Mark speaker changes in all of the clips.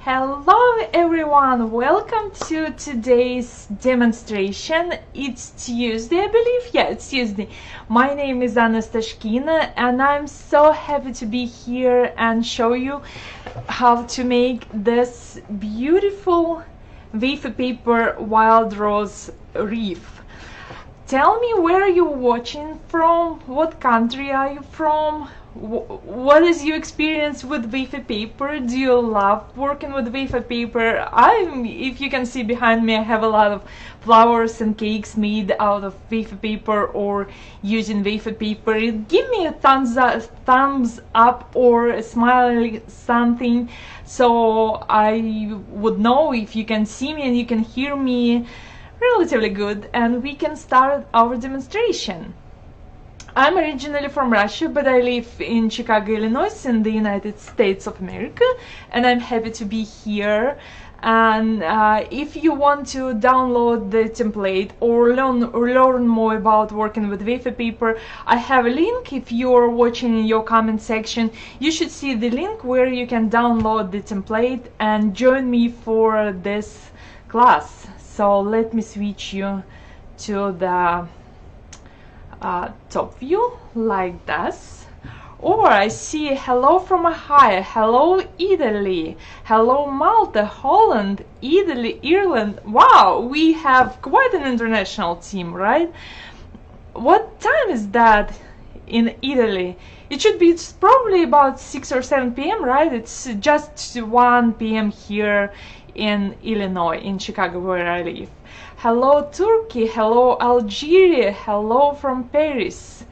Speaker 1: Hello everyone, welcome to today's demonstration. It's Tuesday, I believe. Yeah, it's Tuesday. My name is Anastasia and I'm so happy to be here and show you how to make this beautiful wafer paper wild rose wreath. Tell me where you're watching from, what country are you from, what is your experience with wafer paper? Do you love working with wafer paper? If you can see behind me, I have a lot of flowers and cakes made out of wafer paper or using wafer paper. Give me a thumbs up or a smile something so I would know if you can see me and you can hear me relatively good, and we can start our demonstration. I'm originally from Russia, but I live in Chicago, Illinois, in the United States of America, and I'm happy to be here. And if you want to download the template or learn more about working with wafer paper, I have a link. If you're watching in your comment section, you should see the link where you can download the template and join me for this class. So let me switch you to the top view like this. Or I see hello from Ohio, hello Italy, hello Malta, Holland, Italy, Ireland. Wow, we have quite an international team, right? What time is that in Italy? It should be, it's probably about 6 or 7 p.m., right? It's just 1 p.m. here in Illinois, in Chicago, where I live. Hello Turkey, hello Algeria, hello from Paris.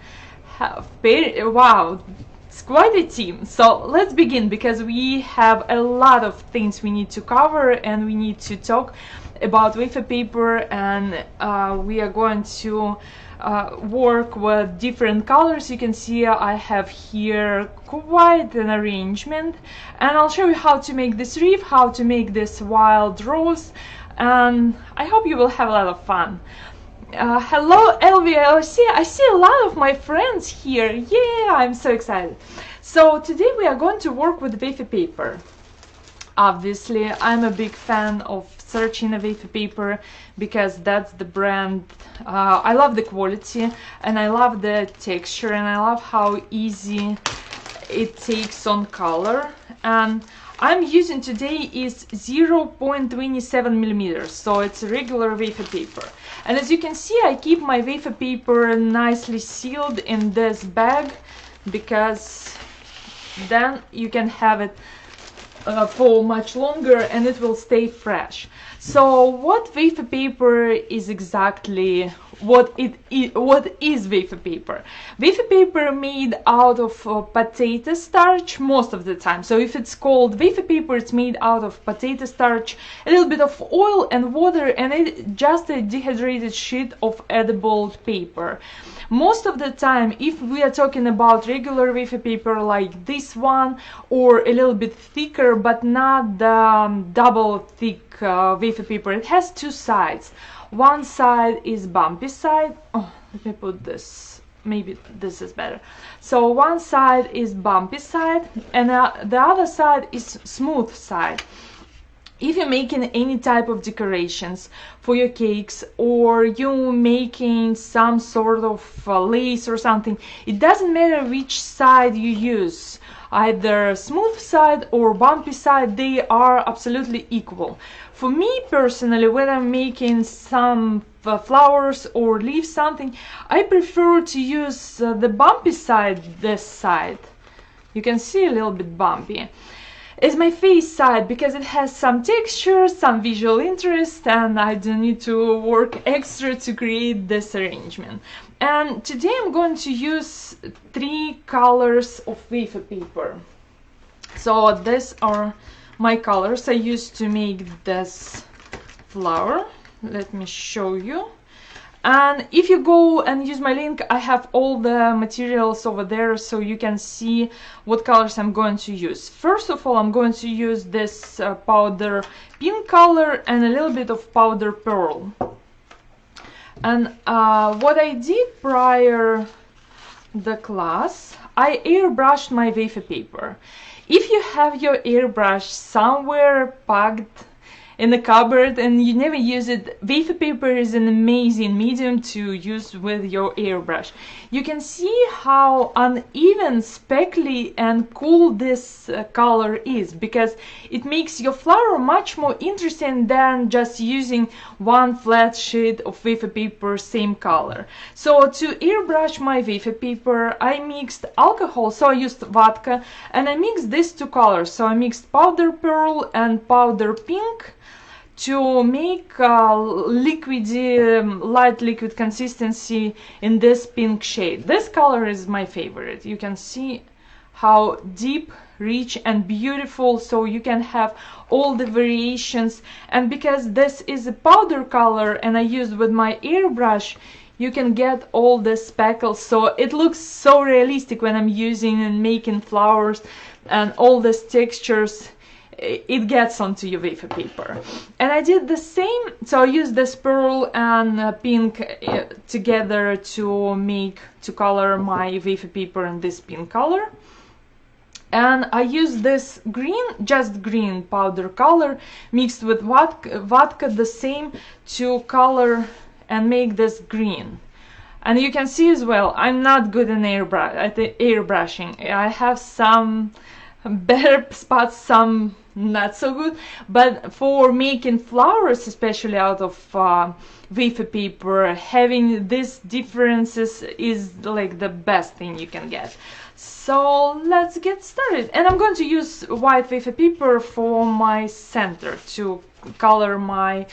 Speaker 1: Wow, it's quite a team. So let's begin, because we have a lot of things we need to cover and we need to talk about wafer paper, and we are going to work with different colors. You can see I have here quite an arrangement, and I'll show you how to make this wreath, how to make this wild rose, and I hope you will have a lot of fun. Hello Elvia, I see a lot of my friends here. Yeah, I'm so excited. So today we are going to work with wafer paper. Obviously, I'm a big fan of searching a wafer paper because that's the brand. I love the quality and I love the texture and I love how easy it takes on color. And I'm using today is 0.27 millimeters, so it's a regular wafer paper. And as you can see, I keep my wafer paper nicely sealed in this bag, because then you can have it for much longer and it will stay fresh. So what wafer paper is exactly, what is wafer paper? Wafer paper made out of potato starch most of the time. So if it's called wafer paper, it's made out of potato starch, a little bit of oil and water, and it just a dehydrated sheet of edible paper. Most of the time, if we are talking about regular wafer paper like this one, or a little bit thicker but not the double thick wafer paper, it has two sides. One side is bumpy side. Oh, let me put this, maybe this is better. So one side is bumpy side and the other side is smooth side. If you're making any type of decorations for your cakes, or you're making some sort of lace or something, it doesn't matter which side you use, either smooth side or bumpy side, they are absolutely equal. For me personally, when I'm making some flowers or leaves something, I prefer to use the bumpy side, this side. You can see a little bit bumpy. It's my face side because it has some texture, some visual interest, and I don't need to work extra to create this arrangement. And today I'm going to use 3 colors of wafer paper. So these are my colors I used to make this flower. Let me show you. And if you go and use my link, I have all the materials over there so you can see what colors I'm going to use. First of all, I'm going to use this powder pink color and a little bit of powder pearl. And what I did prior the class, I airbrushed my wafer paper. If you have your airbrush somewhere packed in the cupboard and you never use it, wafer paper is an amazing medium to use with your airbrush. You can see how uneven, speckly and cool this color is, because it makes your flower much more interesting than just using one flat sheet of wafer paper same color. So to airbrush my wafer paper, I mixed alcohol, so I used vodka, and I mixed these two colors. So I mixed powder pearl and powder pink to make light liquid consistency in this pink shade. This color is my favorite. You can see how deep, rich and beautiful, so you can have all the variations. And because this is a powder color and I used with my airbrush, you can get all the speckles, so it looks so realistic when I'm using and making flowers, and all these textures, it gets onto your wafer paper. And I did the same, so I used this pearl and pink together to color my wafer paper in this pink color. And I used this green, just green powder color mixed with vodka the same to color and make this green. And you can see as well, I'm not good in airbrushing. I have some better spots, some not so good, but for making flowers, especially out of wafer paper, having these differences is like the best thing you can get. So let's get started. And I'm going to use white wafer paper for my center to color my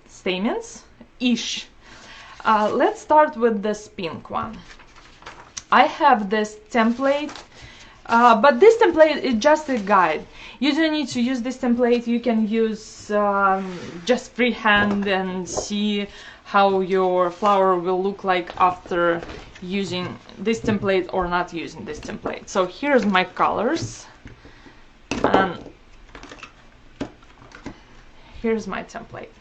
Speaker 1: stamens-ish. Let's start with this pink one. I have this template, but this template is just a guide. You don't need to use this template. You can use just freehand and see how your flower will look like after using this template or not using this template. So here's my colors, and here's my template.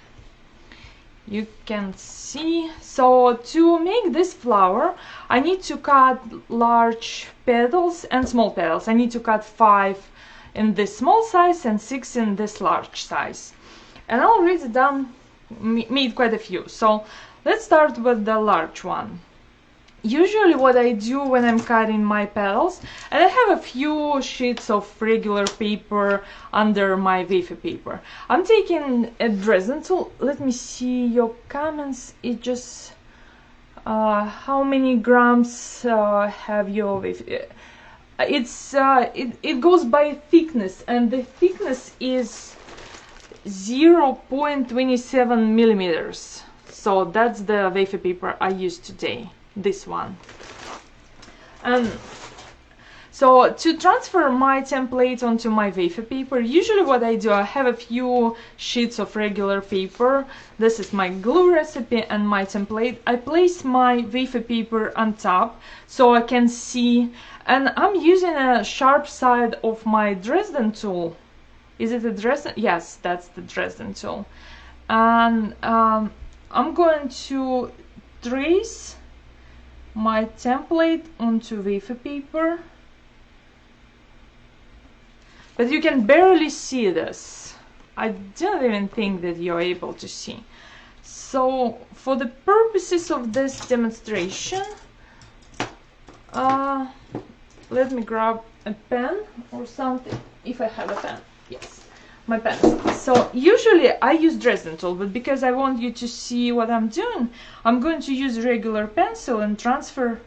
Speaker 1: You can see, so to make this flower I need to cut large petals and small petals. I need to cut 5 in this small size and 6 in this large size, and I already made quite a few. So let's start with the large one. Usually what I do when I'm cutting my petals, and I have a few sheets of regular paper under my wafer paper, I'm taking a Dresden Tool. Let me see your comments. It just how many grams have your wafer? It goes by thickness, and the thickness is 0.27 millimeters. So that's the wafer paper I used today, this one. And so to transfer my template onto my wafer paper, usually what I do, I have a few sheets of regular paper. This is my glue recipe and my template. I place my wafer paper on top so I can see, and I'm using a sharp side of my Dresden tool. Is it a Dresden? Yes, that's the Dresden tool. And I'm going to trace my template onto wafer paper, but you can barely see this. I don't even think that you're able to see. So for the purposes of this demonstration, let me grab a pen or something, if I have a pen. Yes, my pencil. So usually I use Dresden Tool, but because I want you to see what I'm doing, I'm going to use regular pencil and transfer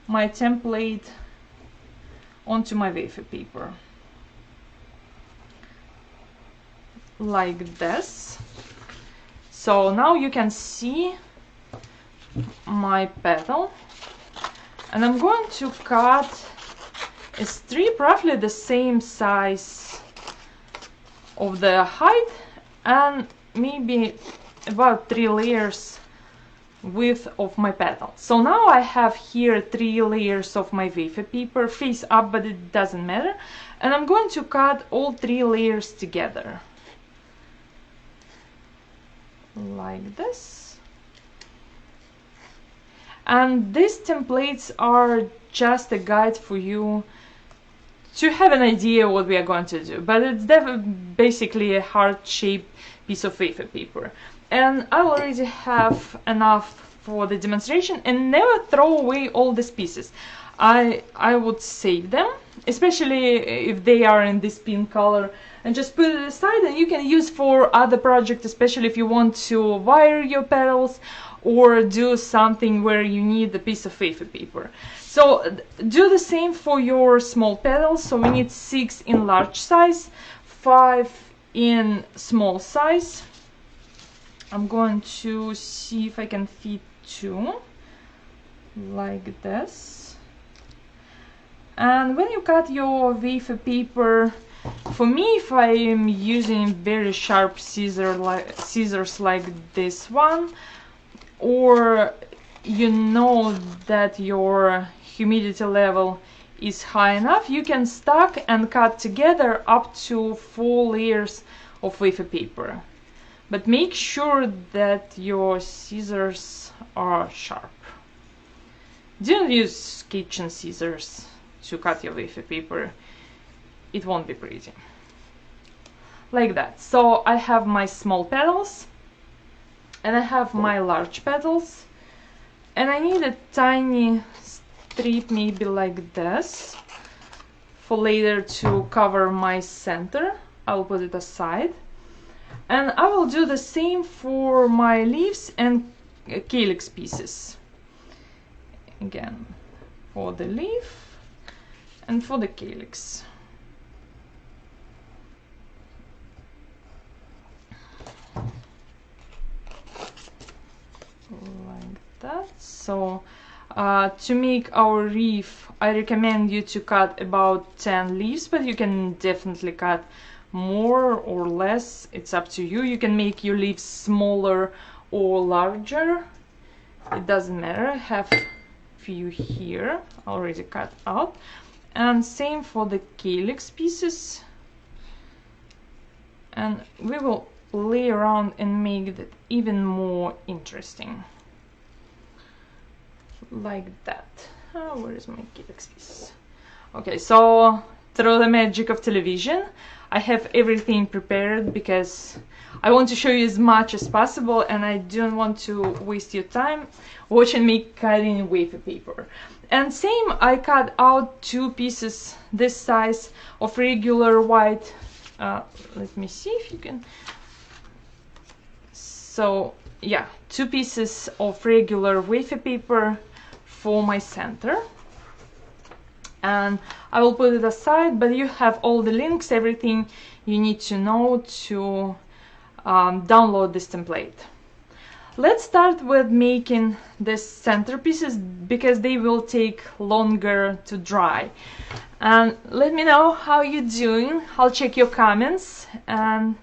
Speaker 1: my template onto my wafer paper. Like this. So now you can see my petal, and I'm going to cut a strip roughly the same size of the height and maybe about 3 layers width of my petal. So now I have here 3 layers of my wafer paper face up, but it doesn't matter, and I'm going to cut all 3 layers together like this. And these templates are just a guide for you to have an idea what we are going to do. But it's basically a heart-shaped piece of wafer paper. And I already have enough for the demonstration, and never throw away all these pieces. I would save them, especially if they are in this pink color, and just put it aside, and you can use for other projects, especially if you want to wire your petals or do something where you need a piece of wafer paper. So do the same for your small petals. So we need 6 in large size, 5 in small size. I'm going to see if I can fit 2 like this. And when you cut your wafer paper, for me, if I am using very sharp scissors like this one, or you know that your humidity level is high enough, you can stack and cut together up to 4 layers of wafer paper. But make sure that your scissors are sharp. Don't use kitchen scissors to cut your wafer paper. It won't be pretty. Like that. So I have my small petals and I have my large petals, and I need a tiny strip, maybe like this, for later to cover my center. I'll put it aside. And I will do the same for my leaves and calyx pieces. Again, for the leaf and for the calyx. Like that. So to make our wreath, I recommend you to cut about 10 leaves, but you can definitely cut more or less. It's up to you. You can make your leaves smaller or larger. It doesn't matter. I have a few here already cut out. And same for the calyx pieces. And we will play around and make it even more interesting. Like that. Oh, where is my calyx piece? Okay, so through the magic of television, I have everything prepared because I want to show you as much as possible, and I don't want to waste your time watching me cutting wafer paper. And same, I cut out 2 pieces this size of regular white. Let me see if you can. So yeah, 2 pieces of regular wafer paper for my center. And I will put it aside, but you have all the links, everything you need to know to download this template. Let's start with making these centerpieces because they will take longer to dry. And let me know how you're doing. I'll check your comments, and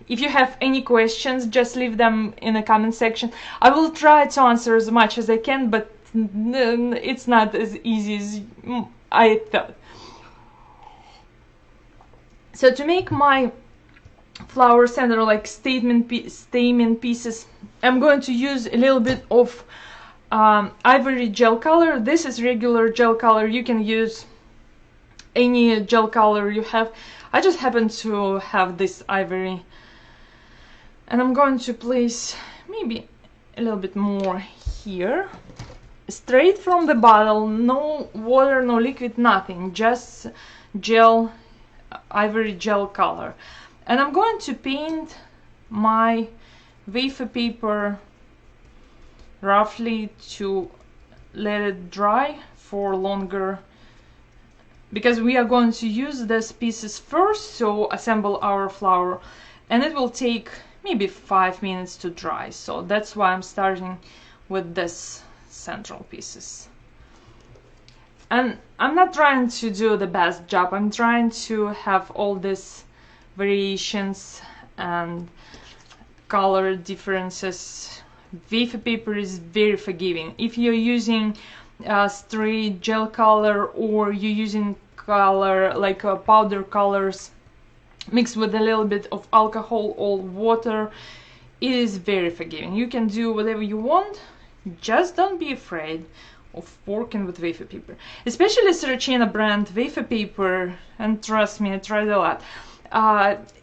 Speaker 1: if you have any questions, just leave them in the comment section. I will try to answer as much as I can, but it's not as easy as I thought. So to make my flower center like stamen pieces, I'm going to use a little bit of Ivory Gel Color. This is regular gel color. You can use any gel color you have. I just happen to have this ivory, and I'm going to place maybe a little bit more here, straight from the bottle, no water, no liquid, nothing, just gel, Ivory Gel Color. And I'm going to paint my wafer paper roughly to let it dry for longer, because we are going to use these pieces first to assemble our flower, and it will take maybe 5 minutes to dry. So that's why I'm starting with this central pieces. And I'm not trying to do the best job. I'm trying to have all these variations and color differences. Wafer paper is very forgiving. If you're using straight gel color, or you're using color like powder colors mixed with a little bit of alcohol or water, it is very forgiving. You can do whatever you want. Just don't be afraid of working with wafer paper, especially Saracena brand wafer paper. And trust me, I tried a lot.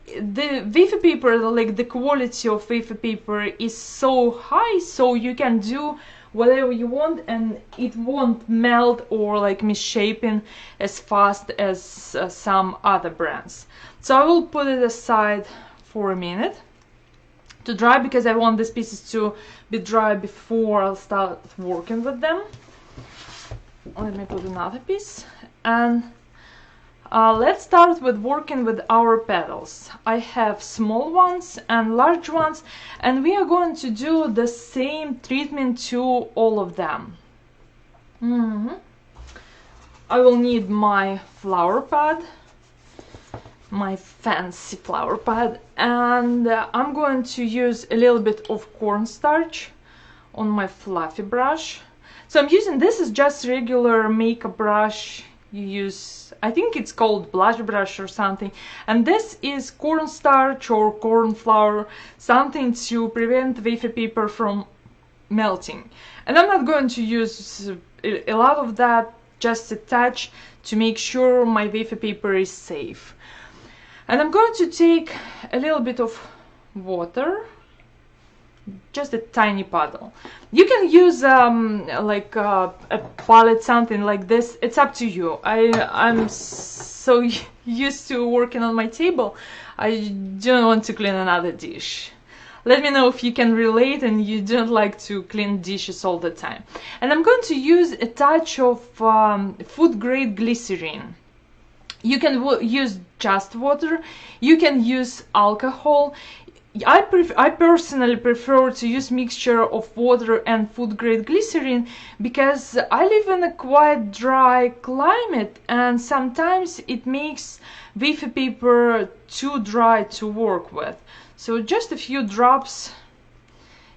Speaker 1: The wafer paper, like the quality of wafer paper is so high, so you can do whatever you want and it won't melt or like misshapen as fast as some other brands. So I will put it aside for a minute to dry, because I want these pieces to be dry before I'll start working with them. Let me put another piece, and let's start with working with our petals. I have small ones and large ones, and we are going to do the same treatment to all of them. I will need my flower pad, my fancy flower pad, and I'm going to use a little bit of cornstarch on my fluffy brush. So I'm using, this is just regular makeup brush you use, I think it's called blush brush or something, and this is cornstarch or corn flour, something to prevent wafer paper from melting. And I'm not going to use a lot of that, just a touch to make sure my wafer paper is safe. And I'm going to take a little bit of water, just a tiny puddle. You can use like a palette, something like this. It's up to you. I'm so used to working on my table, I don't want to clean another dish. Let me know if you can relate and you don't like to clean dishes all the time. And I'm going to use a touch of food grade glycerin. You can use just water, you can use alcohol. I personally prefer to use mixture of water and food grade glycerin, because I live in a quite dry climate and sometimes it makes wafer paper too dry to work with. So just a few drops.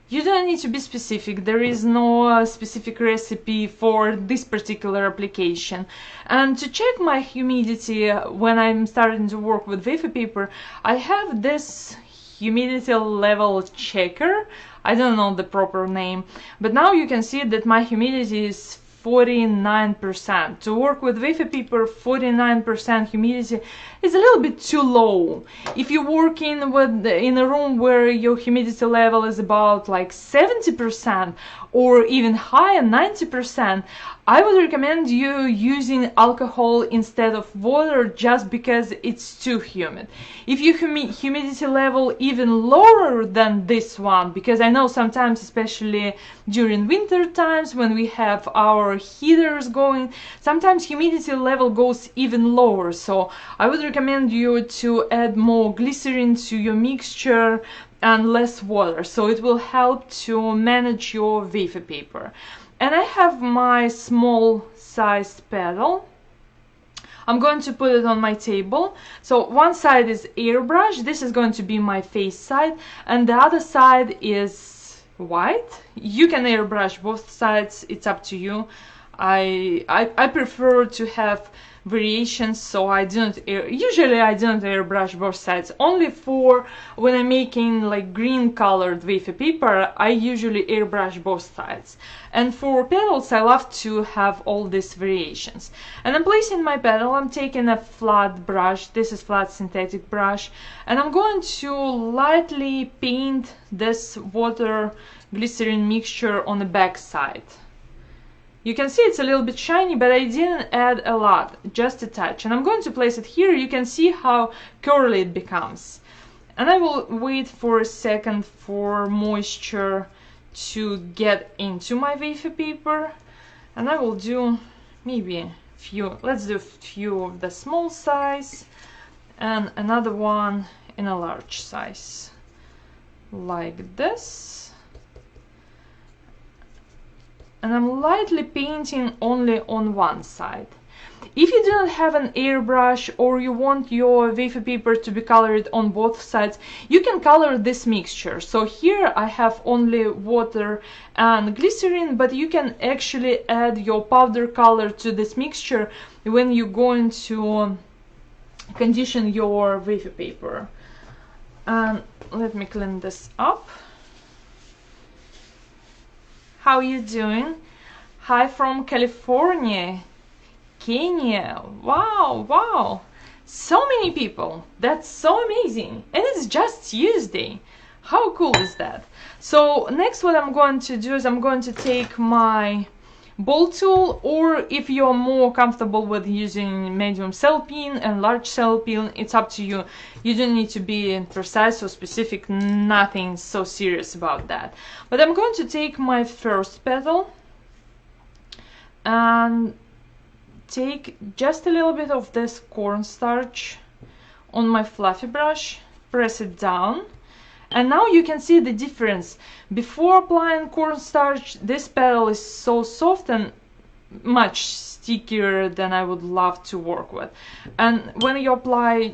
Speaker 1: You don't need to be specific, there is no specific recipe for this particular application. And to check my humidity when I'm starting to work with wafer paper, I have this humidity level checker. I don't know the proper name, but now you can see that my humidity is 49%. To work with wafer paper, 49% humidity is a little bit too low. If you're working in a room where your humidity level is about like 70% or even higher, 90%, I would recommend you using alcohol instead of water, just because it's too humid. If your humidity level even lower than this one, because I know sometimes, especially during winter times when we have our heaters going, sometimes humidity level goes even lower. So I would recommend you to add more glycerin to your mixture and less water, so it will help to manage your wafer paper. And I have my small sized petal. I'm going to put it on my table. So one side is airbrush, this is going to be my face side, and the other side is white. You can airbrush both sides, it's up to you. I prefer to have variations, so usually I don't airbrush both sides. Only for when I'm making like green colored wafer paper, I usually airbrush both sides. And for petals, I love to have all these variations. And I'm placing my petal, I'm taking a flat brush, this is flat synthetic brush, and I'm going to lightly paint this water glycerin mixture on the back side. You can see it's a little bit shiny, but I didn't add a lot, just a touch. And I'm going to place it here. You can see how curly it becomes. And I will wait for a second for moisture to get into my wafer paper. And I will do maybe a few, let's do a few of the small size and another one in a large size, like this. And I'm lightly painting only on one side. If you do not have an airbrush or you want your wafer paper to be colored on both sides, you can color this mixture. So here I have only water and glycerin, but you can actually add your powder color to this mixture when you're going to condition your wafer paper. And let me clean this up. How you doing? Hi from California, Kenya. Wow, wow. So many people. That's so amazing. And it's just Tuesday. How cool is that? So next what I'm going to do is I'm going to take my ball tool, or if you're more comfortable with using medium cell pin and large cell pin, it's up to you. You don't need to be precise or specific, nothing so serious about that. But I'm going to take my first petal and take just a little bit of this cornstarch on my fluffy brush, press it down, and now you can see the difference. Before applying cornstarch, this petal is so soft and much stickier than I would love to work with. And when you apply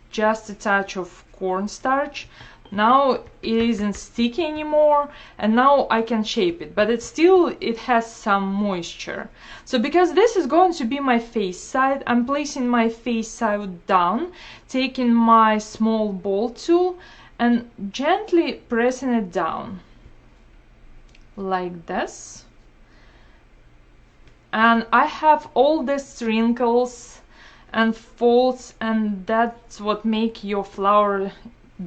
Speaker 1: just a touch of cornstarch, now it isn't sticky anymore, and now I can shape it, but it has some moisture. So because this is going to be my face side, I'm placing my face side down, taking my small ball tool and gently pressing it down like this. And I have all these wrinkles and folds, and that's what make your flower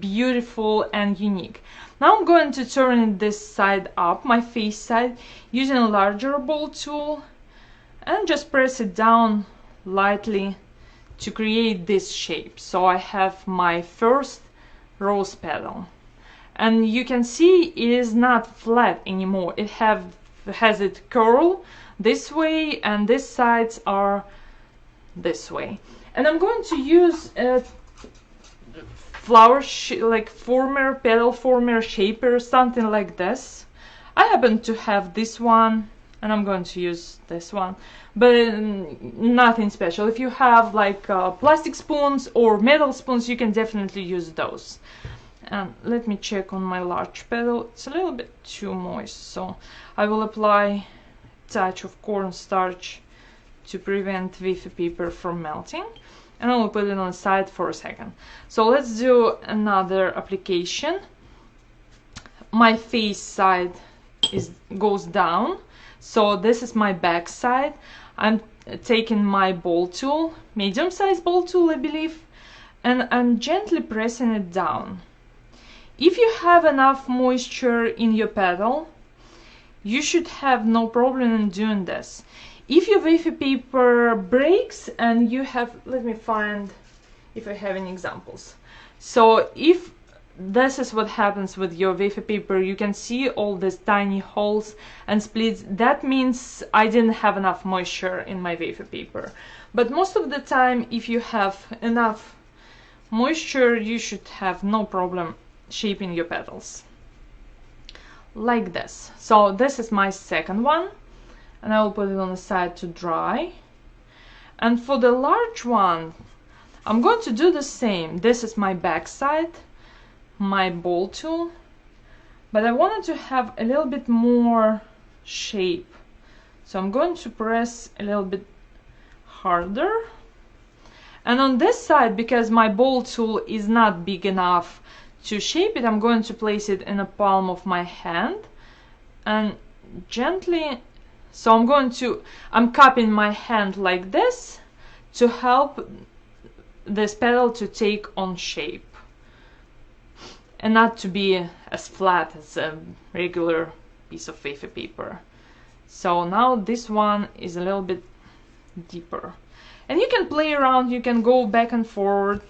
Speaker 1: beautiful and unique. Now I'm going to turn this side up, my face side, using a larger ball tool, and just press it down lightly to create this shape. So I have my first rose petal, and you can see it is not flat anymore. It has it curl this way, and these sides are this way. And I'm going to use a flower like former, petal former, shaper, something like this. I happen to have this one, and I'm going to use this one, but nothing special. If you have like plastic spoons or metal spoons, you can definitely use those. And let me check on my large petal. It's a little bit too moist, so I will apply a touch of cornstarch to prevent wafer paper from melting, and I will put it on the side for a second. So let's do another application. My face side goes down, so this is my back side. I'm taking my ball tool, medium size ball tool I believe, and I'm gently pressing it down. If you have enough moisture in your petal, you should have no problem in doing this. If your wafer paper breaks and you have, let me find if I have any examples. So if this is what happens with your wafer paper, you can see all these tiny holes and splits. That means I didn't have enough moisture in my wafer paper. But most of the time, if you have enough moisture, you should have no problem shaping your petals like this. So this is my second one, and I will put it on the side to dry. And for the large one, I'm going to do the same. This is my back side, my ball tool, but I wanted to have a little bit more shape, so I'm going to press a little bit harder. And on this side, because my ball tool is not big enough to shape it, I'm going to place it in the palm of my hand and gently, so I'm cupping my hand like this to help this petal to take on shape and not to be as flat as a regular piece of wafer paper. So now this one is a little bit deeper, and you can play around, you can go back and forward,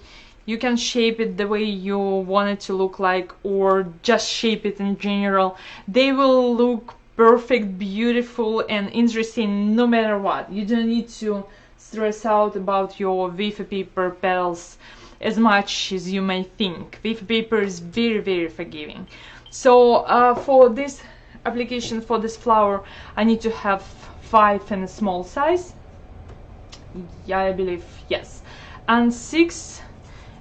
Speaker 1: you can shape it the way you want it to look like, or just shape it in general. They will look perfect, beautiful and interesting no matter what. You don't need to stress out about your wafer paper petals as much as you may think. Wafer paper is very, very forgiving. So for this application, for this flower, I need to have 5 in a small size. Yeah, I believe, yes. And 6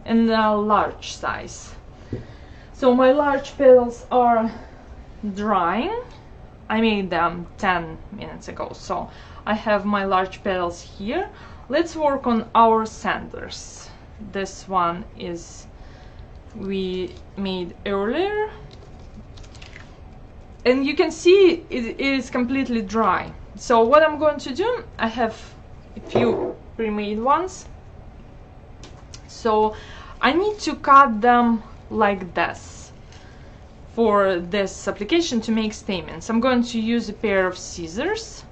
Speaker 1: in a large size. So my large petals are drying. I made them 10 minutes ago, so I have my large petals here. Let's work on our centers. This one is we made earlier, and you can see it is completely dry. So what I'm going to do, I have a few pre-made ones, so I need to cut them like this for this application to make stamens. I'm going to use a pair of scissors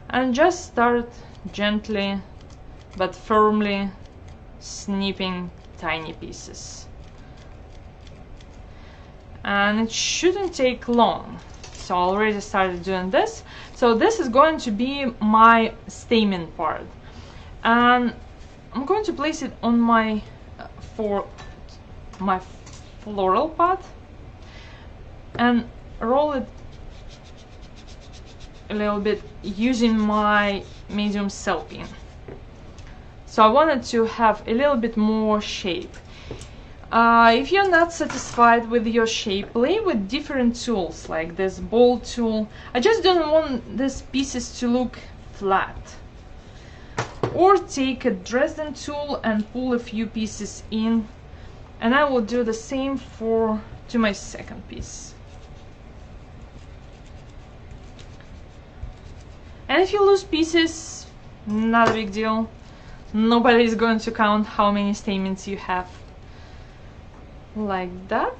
Speaker 1: and just start gently but firmly snipping tiny pieces. And it shouldn't take long. So I already started doing this. So this is going to be my stamen part. And I'm going to place it on my floral pot and roll it a little bit using my medium cell pin. So I wanted to have a little bit more shape. If you're not satisfied with your shape, play with different tools like this ball tool. I just don't want these pieces to look flat. Or take a Dresden tool and pull a few pieces in, and I will do the same to my second piece. And if you lose pieces, not a big deal. Nobody is going to count how many stamens you have. Like that.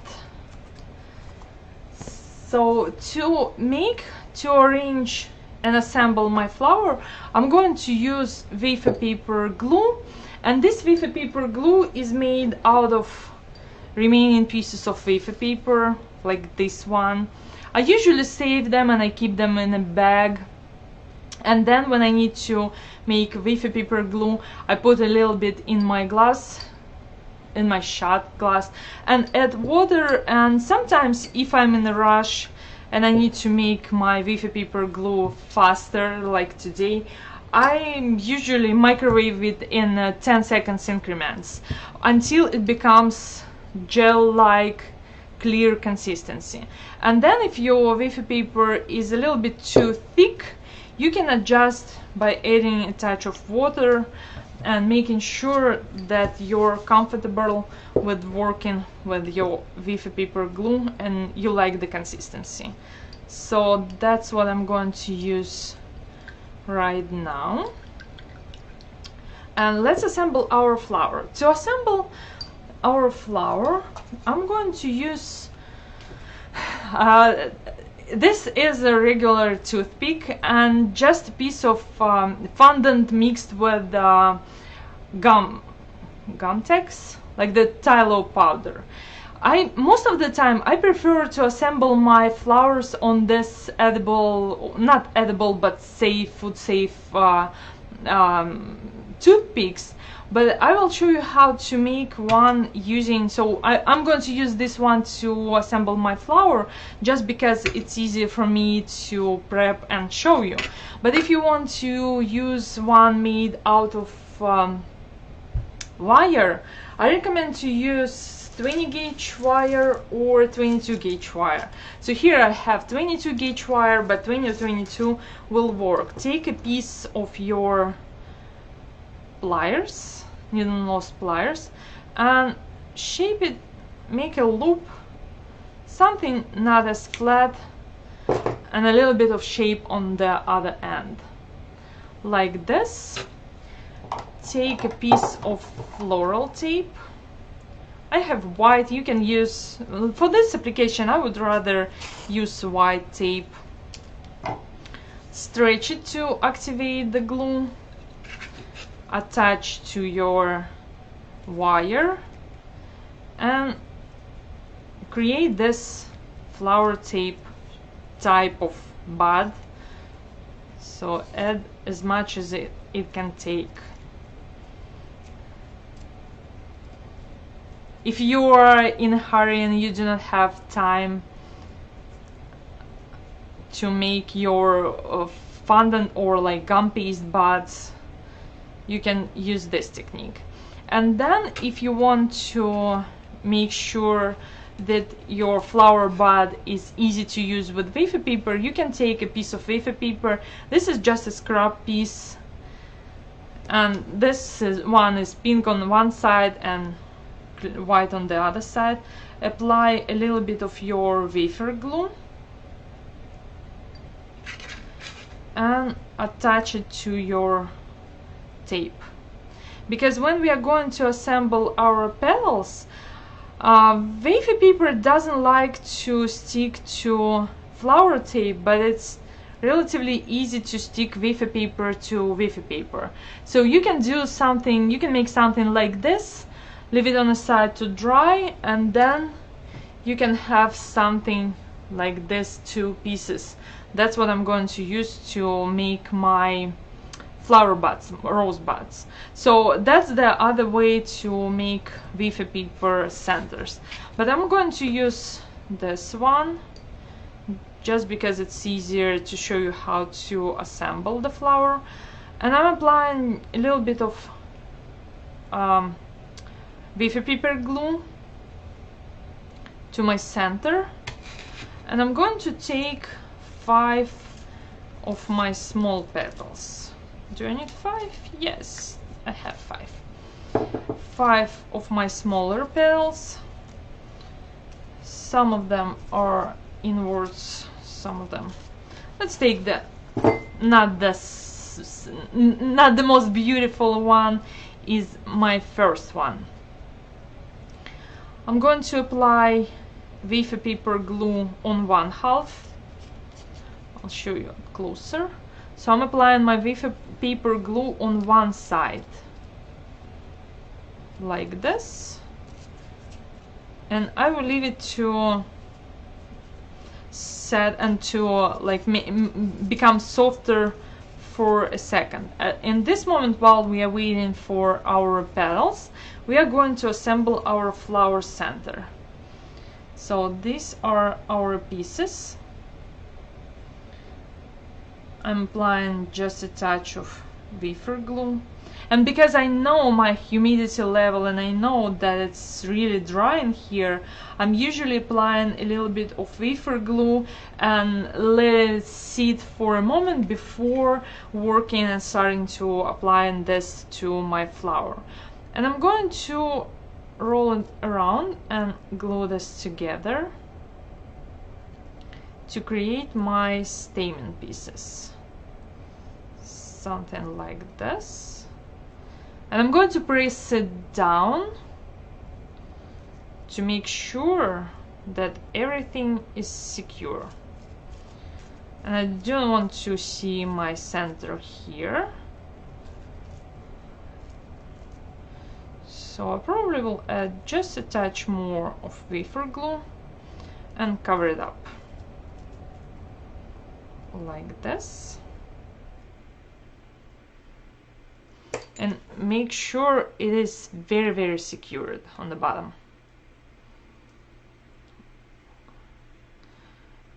Speaker 1: So to arrange and assemble my flower, I'm going to use wafer paper glue, and this wafer paper glue is made out of remaining pieces of wafer paper like this one. I usually save them and I keep them in a bag, and then when I need to make wafer paper glue, I put a little bit in my glass, in my shot glass, and add water. And sometimes if I'm in a rush and I need to make my wafer paper glue faster, like today, I usually microwave it in 10 seconds increments until it becomes gel-like clear consistency. And then if your wafer paper is a little bit too thick, you can adjust by adding a touch of water and making sure that you're comfortable with working with your wafer paper glue and you like the consistency. So that's what I'm going to use right now. And let's assemble our flower. To assemble our flower, I'm going to use this is a regular toothpick and just a piece of fondant mixed with Gumtex, like the tallow powder. Most of the time I prefer to assemble my flowers on this edible, not edible, but safe, food safe toothpicks. But I will show you how to make one using, so I'm going to use this one to assemble my flower just because it's easier for me to prep and show you. But if you want to use one made out of wire, I recommend to use 20 gauge wire or 22 gauge wire. So here I have 22 gauge wire, but 20 or 22 will work. Take a piece of your pliers, needle nose pliers, and shape it, make a loop, something not as flat, and a little bit of shape on the other end, like this. Take a piece of floral tape. I have white, you can use, for this application I would rather use white tape. Stretch it to activate the glue. Attach to your wire and create this flower tape type of bud. So add as much as it can take. If you are in a hurry and you do not have time to make your fondant or like Gumpaste buds, you can use this technique. And then if you want to make sure that your flower bud is easy to use with wafer paper, you can take a piece of wafer paper. This is just a scrap piece, and this one is pink on one side and white on the other side. Apply a little bit of your wafer glue and attach it to your tape, because when we are going to assemble our petals, wafer paper doesn't like to stick to flower tape, but it's relatively easy to stick wafer paper to wafer paper. So you can do something, you can make something like this, leave it on the side to dry, and then you can have something like this, two pieces. That's what I'm going to use to make my flower buds, rose buds. So that's the other way to make wafer paper centers. But I'm going to use this one just because it's easier to show you how to assemble the flower. And I'm applying a little bit of wafer paper glue to my center, and I'm going to take 5 of my small petals. Do I need 5? Yes, I have 5. 5 of my smaller petals. Some of them are inwards, some of them. Let's take the not the most beautiful one, is my first one. I'm going to apply wafer paper glue on 1/2. I'll show you closer. So I'm applying my wafer paper glue on one side, like this, and I will leave it to set and to like become softer for a second. In this moment, while we are waiting for our petals, we are going to assemble our flower center. So these are our pieces. I'm applying just a touch of wafer glue, and because I know my humidity level and I know that it's really dry in here, I'm usually applying a little bit of wafer glue and let it sit for a moment before working and starting to apply this to my flower. And I'm going to roll it around and glue this together to create my stamen pieces. Something like this. And I'm going to press it down to make sure that everything is secure. And I don't want to see my center here. So I probably will add just a touch more of wafer glue and cover it up like this. And make sure it is very, very secured on the bottom.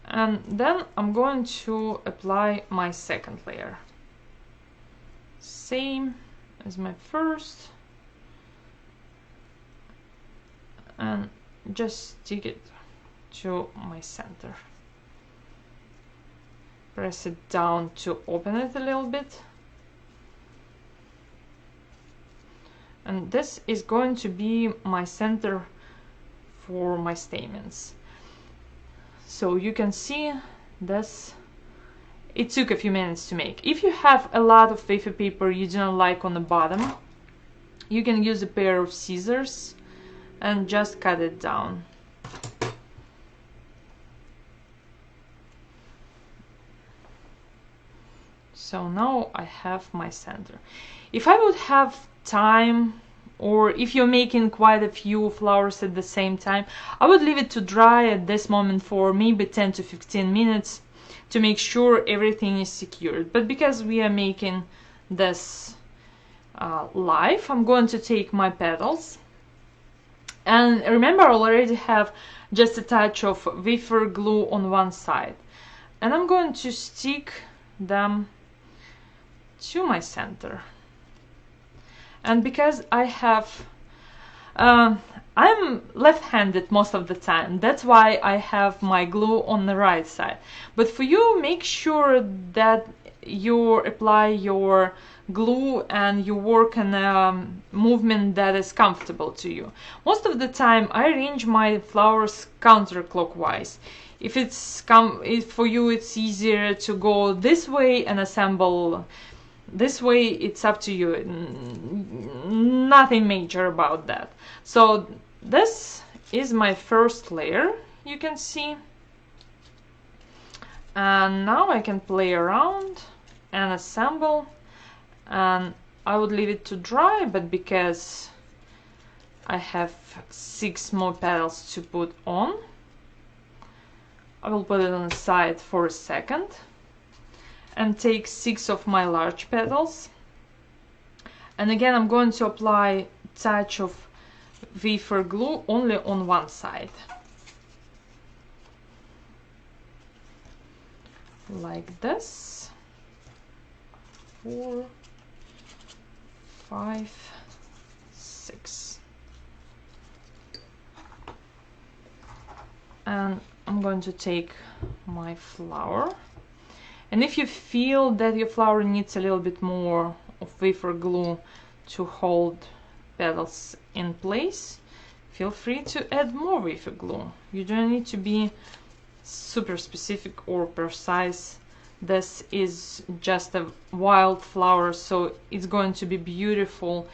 Speaker 1: And then I'm going to apply my second layer. Same as my first. And just stick it to my center. Press it down to open it a little bit. And this is going to be my center for my stamens. So you can see this, it took a few minutes to make. If you have a lot of wafer paper you do not like on the bottom, you can use a pair of scissors and just cut it down. So now I have my center. If I would have time, or if you're making quite a few flowers at the same time, I would leave it to dry at this moment for maybe 10 to 15 minutes to make sure everything is secured. But because we are making this live, I'm going to take my petals, and remember I already have just a touch of wafer glue on one side, and I'm going to stick them to my center. And because I have I'm left-handed most of the time, that's why I have my glue on the right side. But for you, make sure that you apply your glue and you work in a movement that is comfortable to you. Most of the time I arrange my flowers counterclockwise. If for you it's easier to go this way and assemble this way, it's up to you. Nothing major about that. So this is my first layer, you can see. And now I can play around and assemble, and I would leave it to dry, but because I have 6 more petals to put on, I will put it on the side for a second and take 6 of my large petals. And again, I'm going to apply a touch of wafer glue only on one side. Like this. 4, 5, 6. And I'm going to take my flower. And if you feel that your flower needs a little bit more of wafer glue to hold petals in place, feel free to add more wafer glue. You don't need to be super specific or precise. This is just a wild flower, so it's going to be beautiful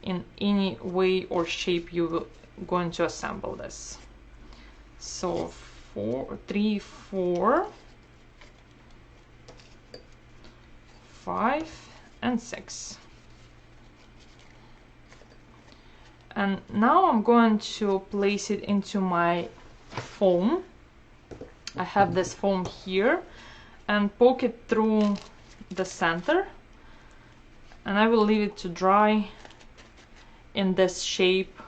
Speaker 1: in any way or shape you're going to assemble this. So 3, 4, 5 and 6. And now I'm going to place it into my foam. I have this foam here, and poke it through the center, and I will leave it to dry in this shape.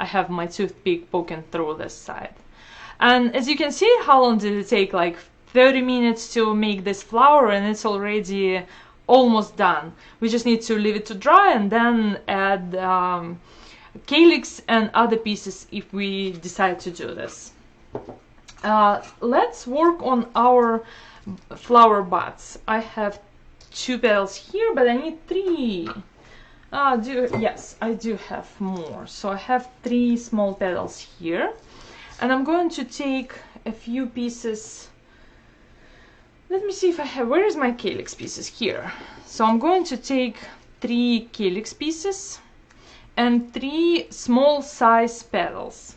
Speaker 1: I have my toothpick poking through this side. And as you can see, how long did it take? Like 30 minutes to make this flower, and it's already almost done. We just need to leave it to dry and then add calyx and other pieces if we decide to do this. Let's work on our flower buds. I have 2 petals here, but I need 3. Yes, I do have more. So I have 3 small petals here, and I'm going to take a few pieces. Let me see if I have, where is my calyx pieces? Here. So I'm going to take 3 calyx pieces and 3 small size petals,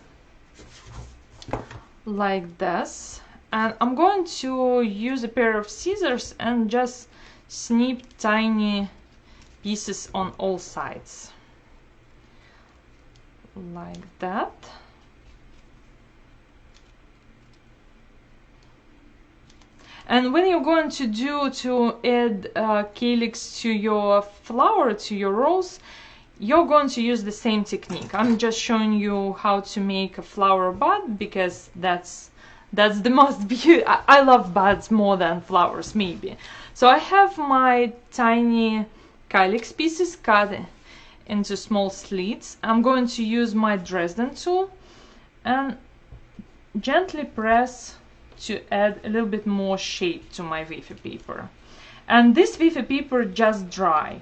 Speaker 1: like this. And I'm going to use a pair of scissors and just snip tiny pieces on all sides, like that. And when you're going to add calyx to your flower, to your rose, you're going to use the same technique. I'm just showing you how to make a flower bud because that's the most beautiful. I love buds more than flowers, maybe. So I have my tiny calyx pieces cut into small slits. I'm going to use my Dresden tool and gently press to add a little bit more shape to my wafer paper. And this wafer paper just dry.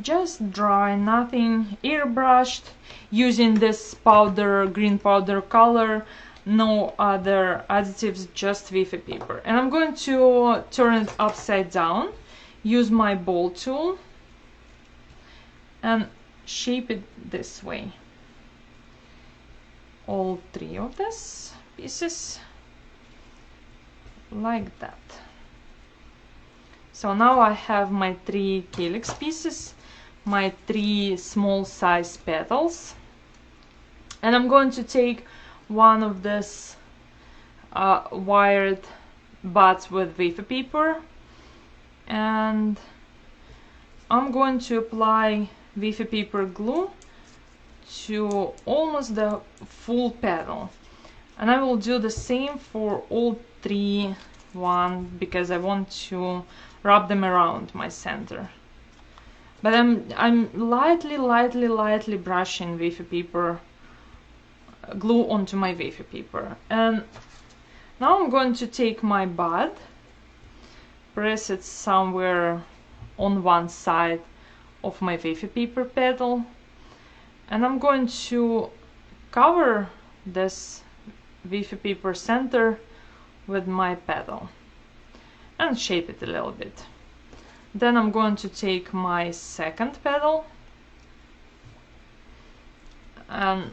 Speaker 1: Just dry, nothing airbrushed, using this powder, green powder color, no other additives, just wafer paper. And I'm going to turn it upside down, use my ball tool and shape it this way. All 3 of these pieces, like that. So now I have my 3 calyx pieces, my 3 small size petals, and I'm going to take one of this wired buds with wafer paper, and I'm going to apply wafer paper glue to almost the full petal, and I will do the same for all 3 because I want to wrap them around my center. But I'm lightly brushing wafer paper glue onto my wafer paper. And now I'm going to take my bud press it somewhere on one side of my wafer paper petal, and I'm going to cover this wafer paper center with my petal and shape it a little bit. Then I'm going to take my second petal and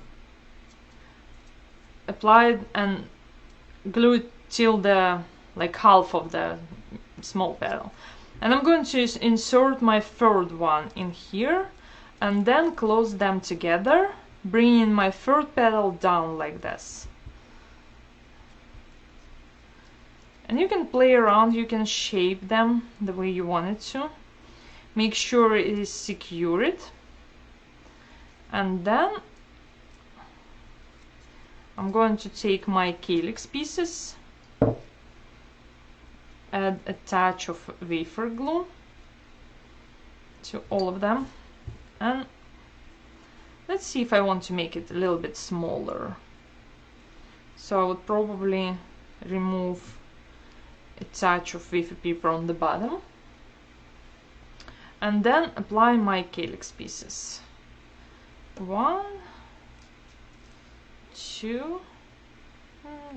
Speaker 1: apply it and glue it till the half of the small petal. And I'm going to insert my third one in here and then close them together, bringing my third petal down like this. And you can play around, you can shape them the way you want it to. Make sure it is secured. And then I'm going to take my calyx pieces, add a touch of wafer glue to all of them, and let's see if I want to make it a little bit smaller. So I would probably remove a touch of wafer paper on the bottom and then apply my calyx pieces. 1, 2,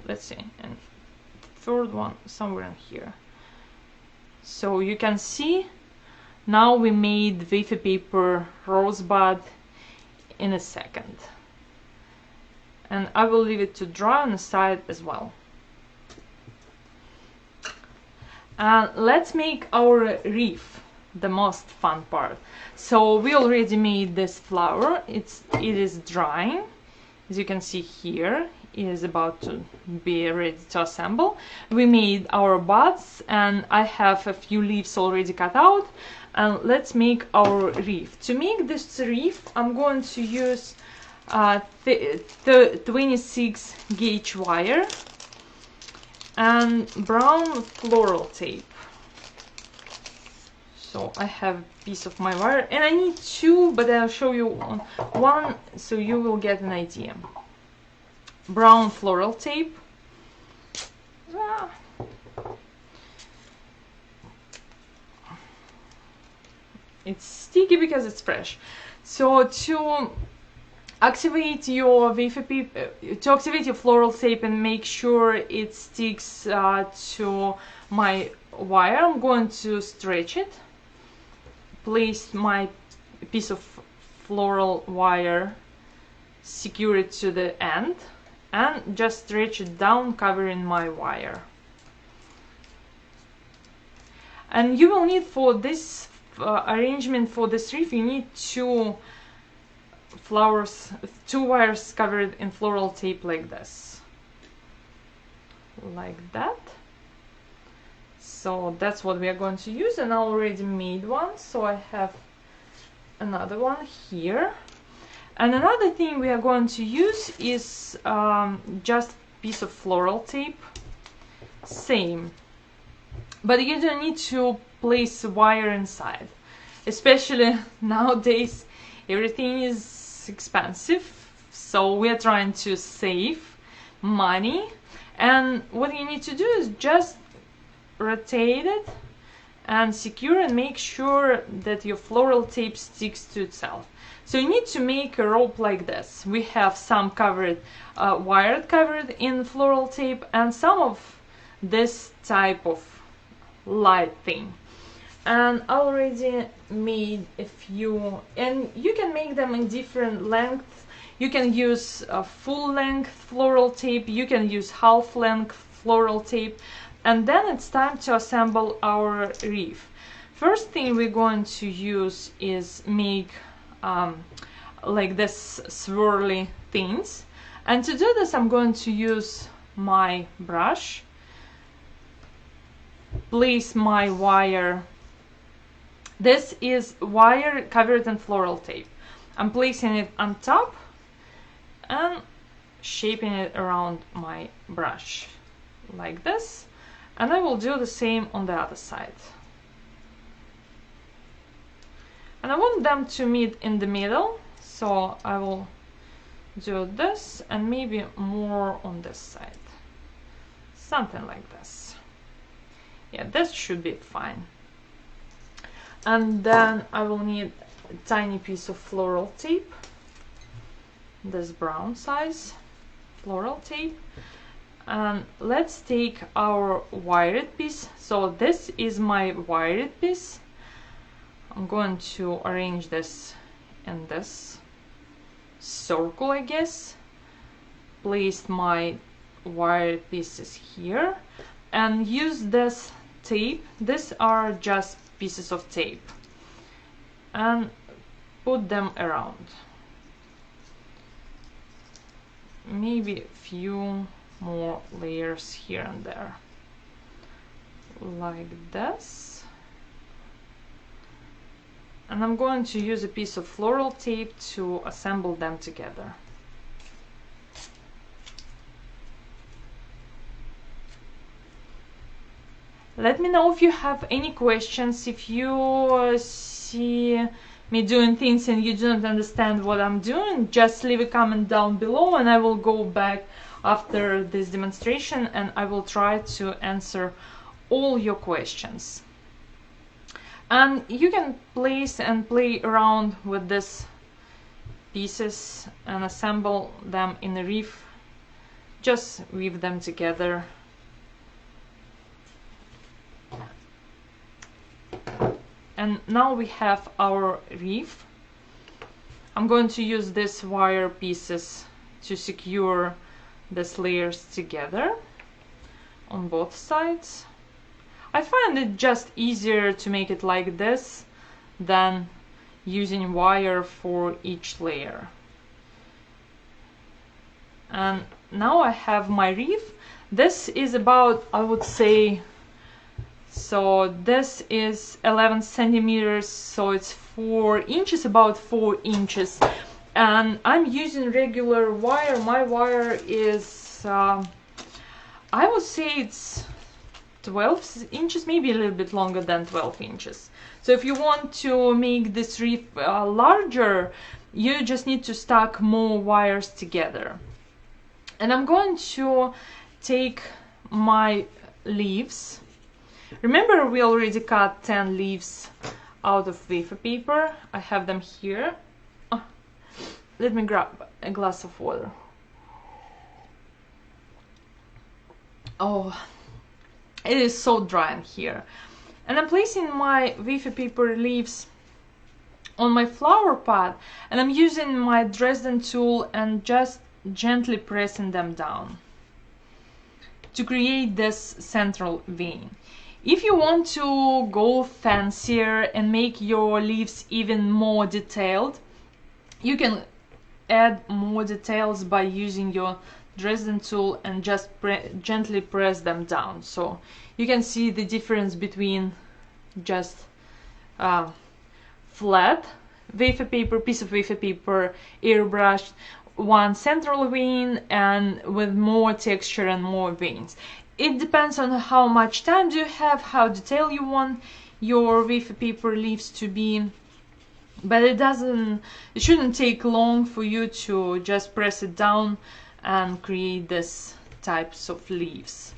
Speaker 1: let's see, and third one somewhere in here. So you can see now we made wafer paper rosebud in a second, and I will leave it to dry on the side as well. And let's make our wreath, the most fun part. So we already made this flower, it is drying. As you can see here, it is about to be ready to assemble. We made our buds and I have a few leaves already cut out, and let's make our wreath. To make this wreath I'm going to use 26 gauge wire and brown floral tape. So I have a piece of my wire and I need two, but I'll show you one so you will get an idea. Brown floral tape. It's sticky because it's fresh. So to activate your wafer paper, to activate your floral tape and make sure it sticks to my wire, I'm going to stretch it. Place my piece of floral wire, secure it to the end, and just stretch it down, covering my wire. And you will need for this arrangement for this wreath, you need two wires covered in floral tape like this, like that. So that's what we are going to use, and I already made one, so I have another one here. And another thing we are going to use is just a piece of floral tape, same, but you don't need to place wire inside, especially nowadays everything is expensive, so we are trying to save money, and what you need to do is just rotate it and secure and make sure that your floral tape sticks to itself. So you need to make a rope like this. We have some covered, wired covered in floral tape, and some of this type of light thing. And I already made a few, and you can make them in different lengths. You can use a full length floral tape, you can use half length floral tape, and then it's time to assemble our wreath. First thing we're going to use is make like this swirly things, and to do this I'm going to use my brush, place my wire. This is wire covered in floral tape. I'm placing it on top and shaping it around my brush like this, and I will do the same on the other side. And I want them to meet in the middle, so I will do this and maybe more on this side, something like this. Yeah, that should be fine. And then I will need a tiny piece of floral tape, this brown size floral tape. And let's take our wired piece. So this is my wired piece. I'm going to arrange this in this circle, I guess. Place my wired pieces here and use this tape. These are just pieces of tape, and put them around. Maybe a few more layers here and there, like this. And I'm going to use a piece of floral tape to assemble them together. Let me know if you have any questions. If you see me doing things and you don't understand what I'm doing, just leave a comment down below and I will go back after this demonstration and I will try to answer all your questions. And you can place and play around with these pieces and assemble them in a wreath. Just weave them together. And now we have our wreath. I'm going to use these wire pieces to secure these layers together on both sides. I find it just easier to make it like this than using wire for each layer. And now I have my wreath. This is about, I would say, so this is 11 centimeters, so it's 4 inches, about 4 inches. And I'm using regular wire. My wire is, I would say it's 12 inches, maybe a little bit longer than 12 inches. So if you want to make this wreath larger, you just need to stack more wires together. And I'm going to take my leaves. Remember, we already cut 10 leaves out of wafer paper. I have them here. Oh, let me grab a glass of water. Oh, it is so dry in here. And I'm placing my wafer paper leaves on my flower pot, and I'm using my Dresden tool and just gently pressing them down to create this central vein. If you want to go fancier and make your leaves even more detailed, you can add more details by using your Dresden tool and just gently press them down. So you can see the difference between just flat wafer paper, piece of wafer paper, airbrushed, one central vein, and with more texture and more veins. It depends on how much time do you have, how detailed you want your wafer paper leaves to be, but it shouldn't take long for you to just press it down and create this types of leaves.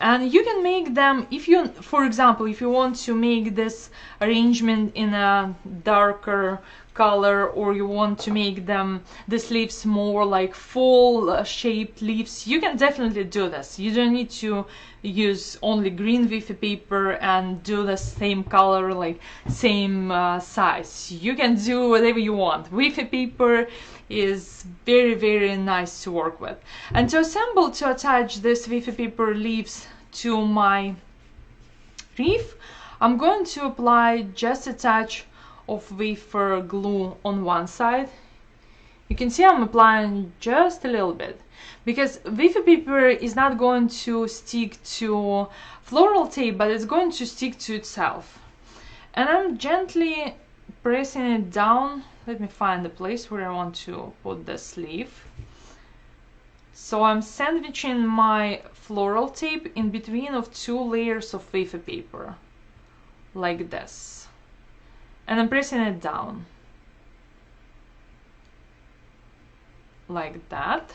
Speaker 1: And you can make them, if you, for example, if you want to make this arrangement in a darker color, or you want to make them, these leaves, more like full shaped leaves, you can definitely do this. You don't need to use only green wafer paper and do the same color, like same size. You can do whatever you want. Wafer paper is very, very nice to work with. And to assemble, to attach this wafer paper leaves to my wreath, I'm going to apply just a touch of wafer glue on one side. You can see I'm applying just a little bit, because wafer paper is not going to stick to floral tape, but it's going to stick to itself. And I'm gently pressing it down. Let me find the place where I want to put this leaf. So I'm sandwiching my floral tape in between of 2 layers of wafer paper, like this. And I'm pressing it down, like that.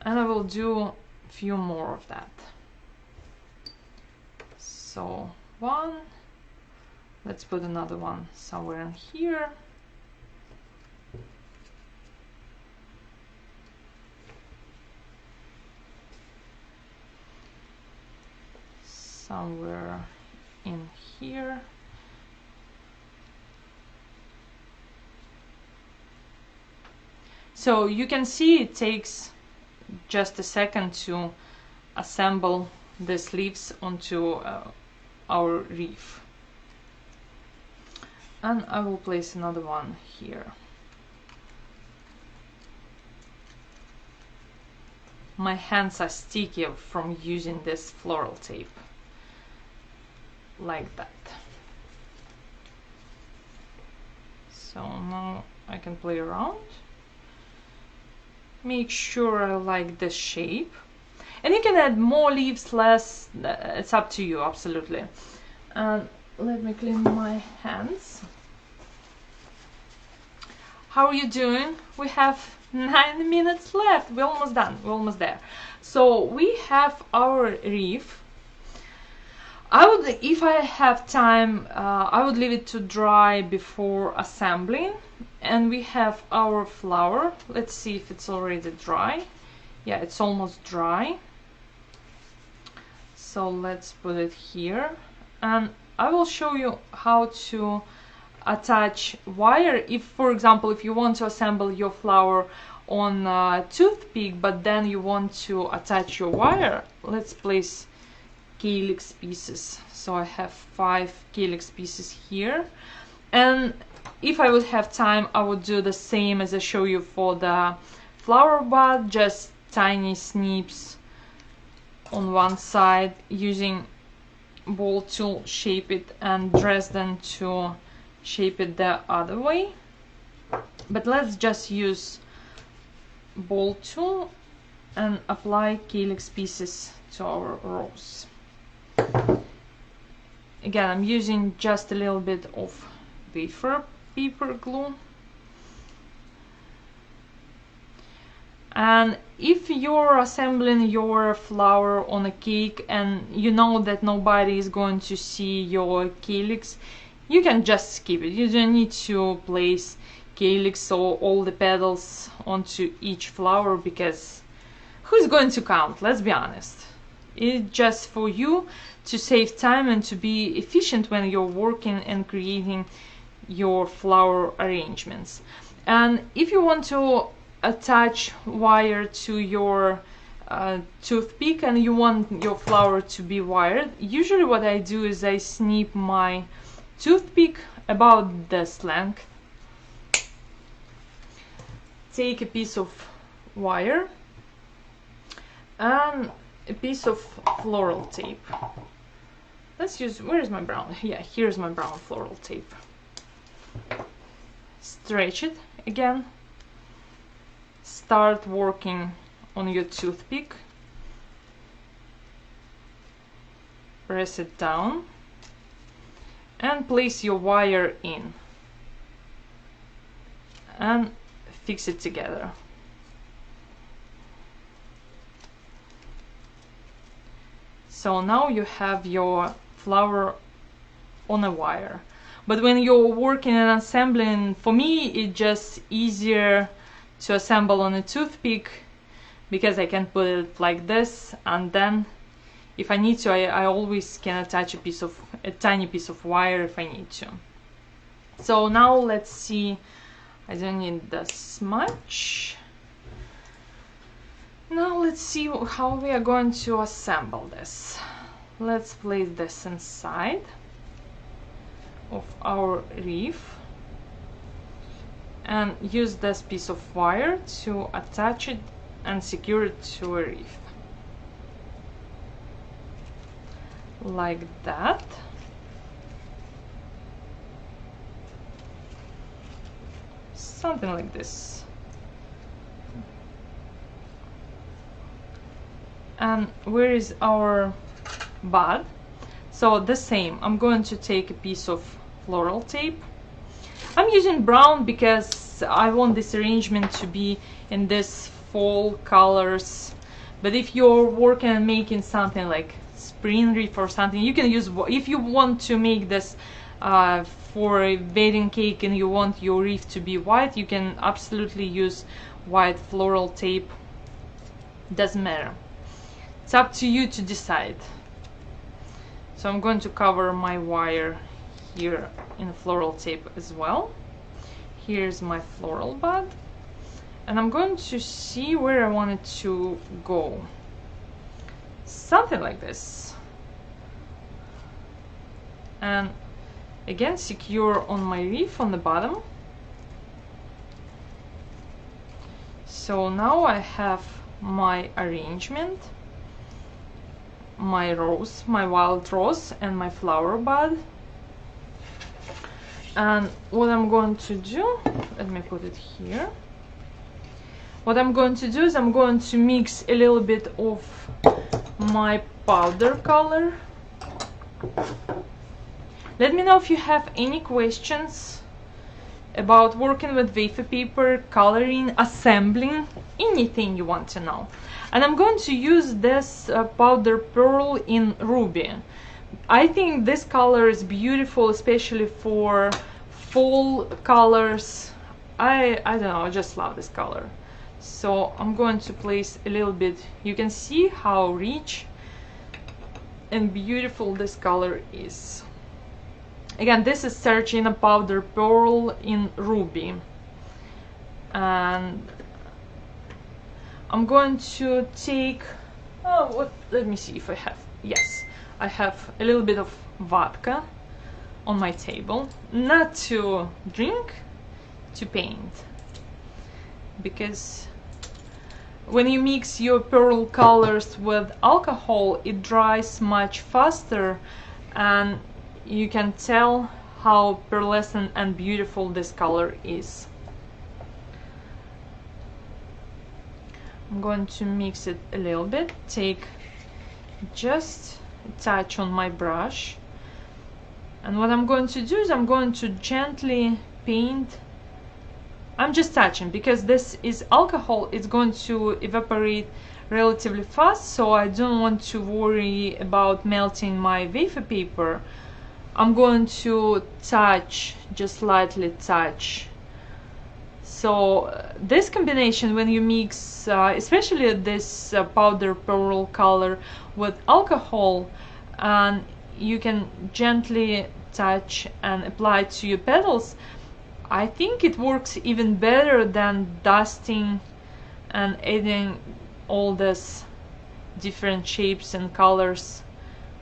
Speaker 1: And I will do a few more of that. So one, let's put another one somewhere in here. Somewhere in here. So you can see it takes just a second to assemble these leaves onto our wreath. And I will place another one here. My hands are sticky from using this floral tape. Like that. So now I can play around. Make sure I like the shape. And you can add more leaves, less, it's up to you, absolutely. And let me clean my hands. How are you doing? We have 9 minutes left. We're almost done. We're almost there. So we have our wreath. I would, if I have time, I would leave it to dry before assembling. And we have our flower. Let's see if it's already dry. Yeah, it's almost dry. So let's put it here. And I will show you how to attach wire. If, for example, if you want to assemble your flower on a toothpick, but then you want to attach your wire, let's place calyx pieces. So I have 5 calyx pieces here, and if I would have time, I would do the same as I show you for the flower bud, just tiny snips on one side, using ball tool shape it and Dresden to shape it the other way. But let's just use ball tool and apply calyx pieces to our rose. Again, I'm using just a little bit of wafer glue. And if you're assembling your flower on a cake and you know that nobody is going to see your calyx, you can just skip it. You don't need to place calyx or all the petals onto each flower, because who's going to count? Let's be honest. It's just for you to save time and to be efficient when you're working and creating your flower arrangements. And if you want to attach wire to your toothpick and you want your flower to be wired, usually what I do is I snip my toothpick about this length, take a piece of wire and a piece of floral tape. Let's use, where is my brown? Yeah, here's my brown floral tape. Stretch it again. Start working on your toothpick. Press it down and place your wire in and fix it together. So now you have your flower on a wire. But when you're working and assembling, for me it's just easier to assemble on a toothpick, because I can put it like this, and then if I need to, I always can attach a tiny piece of wire if I need to. So now let's see. I don't need this much. Now let's see how we are going to assemble this. Let's place this inside of our wreath and use this piece of wire to attach it and secure it to a wreath. Like that. Something like this. And where is our bud? So the same, I'm going to take a piece of floral tape. I'm using brown because I want this arrangement to be in this fall colors, but if you're working and making something like spring wreath or something, you can use, if you want to make this for a wedding cake and you want your wreath to be white, you can absolutely use white floral tape. Doesn't matter, it's up to you to decide. So I'm going to cover my wire here in floral tape as well. Here's my floral bud, and I'm going to see where I want it to go. Something like this. And again, secure on my wreath on the bottom. So now I have my arrangement, my rose, my wild rose, and my flower bud. And what I'm going to do, let me put it here. What I'm going to do is I'm going to mix a little bit of my powder color. Let me know if you have any questions about working with wafer paper, coloring, assembling, anything you want to know. And I'm going to use this powder pearl in ruby. I think this color is beautiful, especially for fall colors. I don't know, I just love this color. So I'm going to place a little bit. You can see how rich and beautiful this color is. Again, this is Sargina powder pearl in ruby, and I'm going to take, let me see if I have, yes, I have a little bit of vodka on my table, not to drink, to paint, because when you mix your pearl colors with alcohol, it dries much faster, and you can tell how pearlescent and beautiful this color is. I'm going to mix it a little bit, take just a touch on my brush, and what I'm going to do is I'm going to gently paint. I'm just touching because this is alcohol, it's going to evaporate relatively fast, so I don't want to worry about melting my wafer paper. I'm going to touch, just lightly touch. So this combination, when you mix especially this powder pearl color with alcohol, and you can gently touch and apply it to your petals, I think it works even better than dusting and adding all this different shapes and colors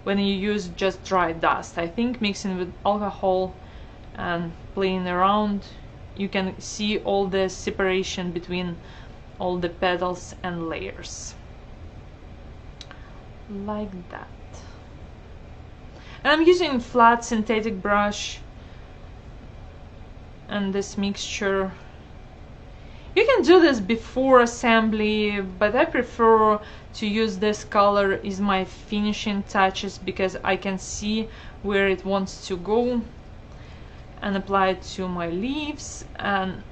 Speaker 1: when you use just dry dust. I think mixing with alcohol and playing around, you can see all the separation between all the petals and layers. Like that. And I'm using flat synthetic brush and this mixture. You can do this before assembly, but I prefer to use this color as my finishing touches because I can see where it wants to go, and apply it to my leaves and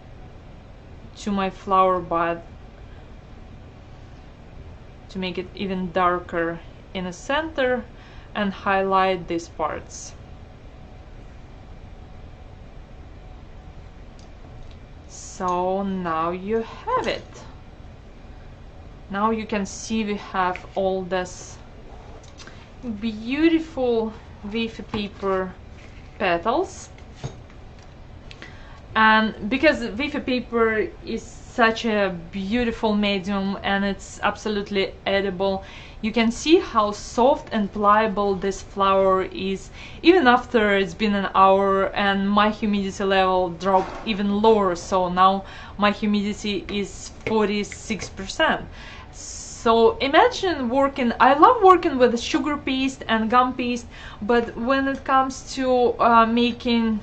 Speaker 1: to my flower bud to make it even darker in the center and highlight these parts. So now you have it. Now you can see we have all this beautiful wafer paper petals. And because wafer paper is such a beautiful medium and it's absolutely edible, you can see how soft and pliable this flower is even after it's been an hour, and my humidity level dropped even lower, so now my humidity is 46%. So imagine working, I love working with sugar paste and gum paste, but when it comes to making,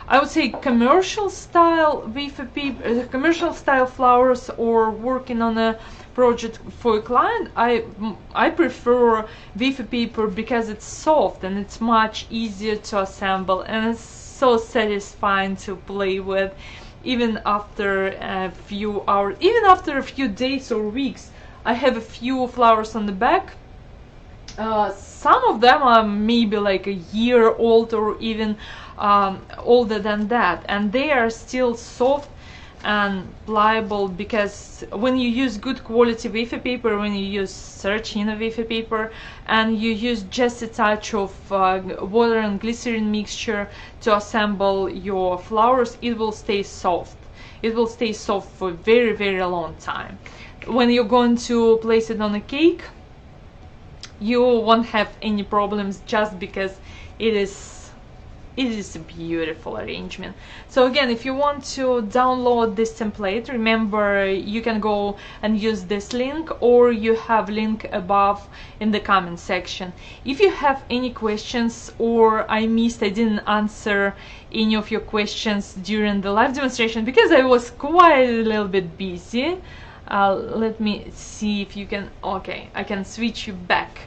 Speaker 1: I would say, commercial style wafer paper, commercial style flowers, or working on a project for a client, I prefer wafer paper because it's soft and it's much easier to assemble, and it's so satisfying to play with even after a few hours, even after a few days or weeks. I have a few flowers on the back, some of them are maybe like a year old or even older than that, and they are still soft and pliable, because when you use good quality wafer paper, when you use Saracino wafer paper, and you use just a touch of water and glycerin mixture to assemble your flowers, it will stay soft. It will stay soft for a very, very long time. When you're going to place it on a cake, you won't have any problems, just because it is a beautiful arrangement. So again, if you want to download this template, remember you can go and use this link, or you have link above in the comment section. If you have any questions, or I didn't answer any of your questions during the live demonstration because I was quite a little bit busy, let me see if you can, okay, I can switch you back.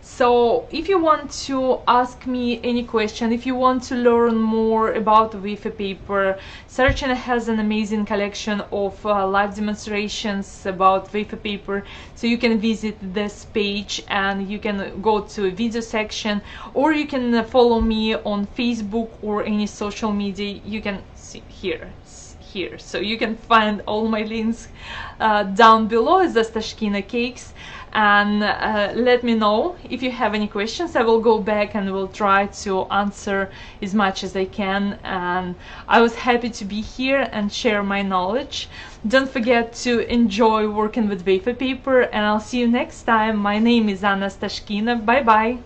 Speaker 1: So if you want to ask me any question, if you want to learn more about wafer paper, Saracino has an amazing collection of live demonstrations about wafer paper, so you can visit this page and you can go to a video section, or you can follow me on Facebook or any social media. You can see here, so you can find all my links down below as the Stashkina cakes. And let me know if you have any questions. I will go back and will try to answer as much as I can, and I was happy to be here and share my knowledge. Don't forget to enjoy working with wafer paper, and I'll see you next time. My name is Anna Stashkina. Bye bye.